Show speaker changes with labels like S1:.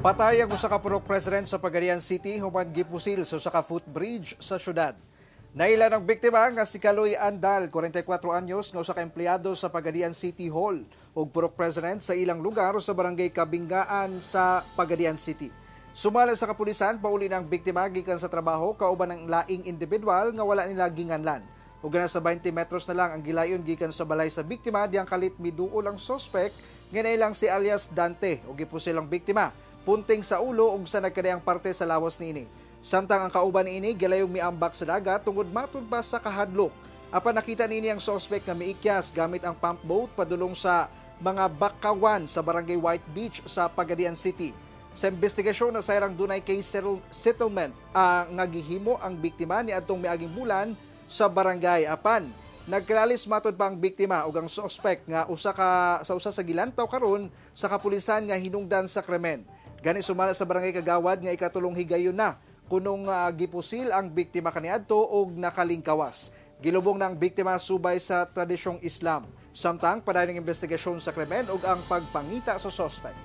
S1: Patay ang usa ka purok president sa Pagadian City human gipusil sa usa ka footbridge sa syudad. Naila ng biktima nga si Kaloy Andal, 44 anyos, nga usa ka empleyado sa Pagadian City Hall ug purok president sa ilang lugar sa barangay Kabingaan sa Pagadian City. Sumala sa kapulisan, pauli ng biktima gikan sa trabaho kauban ng laing individual nga wala nila ginganlan. Ug sa 20 metros na lang ang gilayon gikan sa balay sa biktima diyang kalit miduol ang suspect nga nailang si alias Dante ug gipusil ang biktima punting sa ulo ug sa nagkadayang parte sa lawas niini. Samtang ang kauban niini gilayong miambak sa dagat tungod matud pa sa kahadlok. Apan nakita niini ang suspect nga miikyas gamit ang pump boat padulong sa mga bakawan sa barangay White Beach sa Pagadian City. Sa investigasyon na sayrang dunay case settlement nga gihimo ang biktima ni adtong miaging bulan sa barangay. Apan nagkalalis matud pa ang biktima ug ang suspect nga usa sa gilantaw karon sa kapulisan nga hinungdan sa krimen. Gani sumala sa barangay Kagawad nga ikatulong higayon na kunong gipusil ang biktima kaniadto og nakalingkawas. Gilubong ng biktima subay sa tradisyong Islam. Samtang padayon ng investigasyon sa krimen ug ang pagpangita sa suspect.